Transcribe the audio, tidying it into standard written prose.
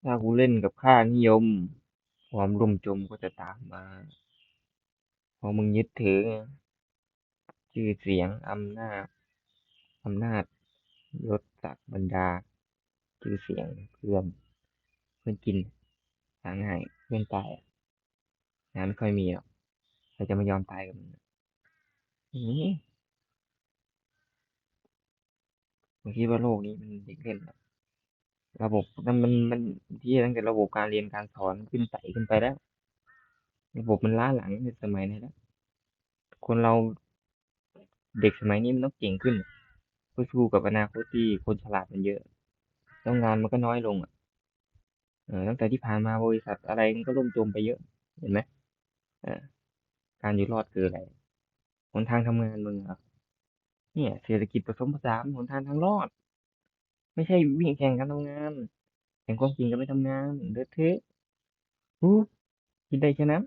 ถ้ากูเล่นกับค่านิยมความร่มจมก็จะตามมาพอมึงยึดถือชื่อเสียงอำนาจยศศักดิ์บรรดาชื่อเสียงเพื่อนกินหาง่ายเพื่อนตายงานไม่ค่อยมีหรอกใครจะไม่ยอมตายกับมึงนี่มึงคิดว่าโลกนี้มันเด็กเล่นเหรอระบบมันที่ตั้งแต่ระบบการเรียนการสอนขึ้นไต่ขึ้นไปแล้วระบบมันล้าหลังในสมัยนี้แล้วคนเราเด็กสมัยนี้มันต้องเก่งขึ้นเพื่อสู้กับอนาคตที่คนฉลาดมันเยอะแล้วงานมันก็น้อยลงอ่ะตั้งแต่ที่ผ่านมาบริษัทอะไรมันก็ล่มจมไปเยอะเห็นไหมเออการอยู่รอดคืออะไรหนทางทำงานมึงเหรอเนี่ยเศรษฐกิจผสมผสานหนทางทางรอดไม่ใช่วิ่งแข่งกันทำงานแข่งความจริงกันไม่ทำงานเด้อเทอะอู้คิดได้แค่นั้น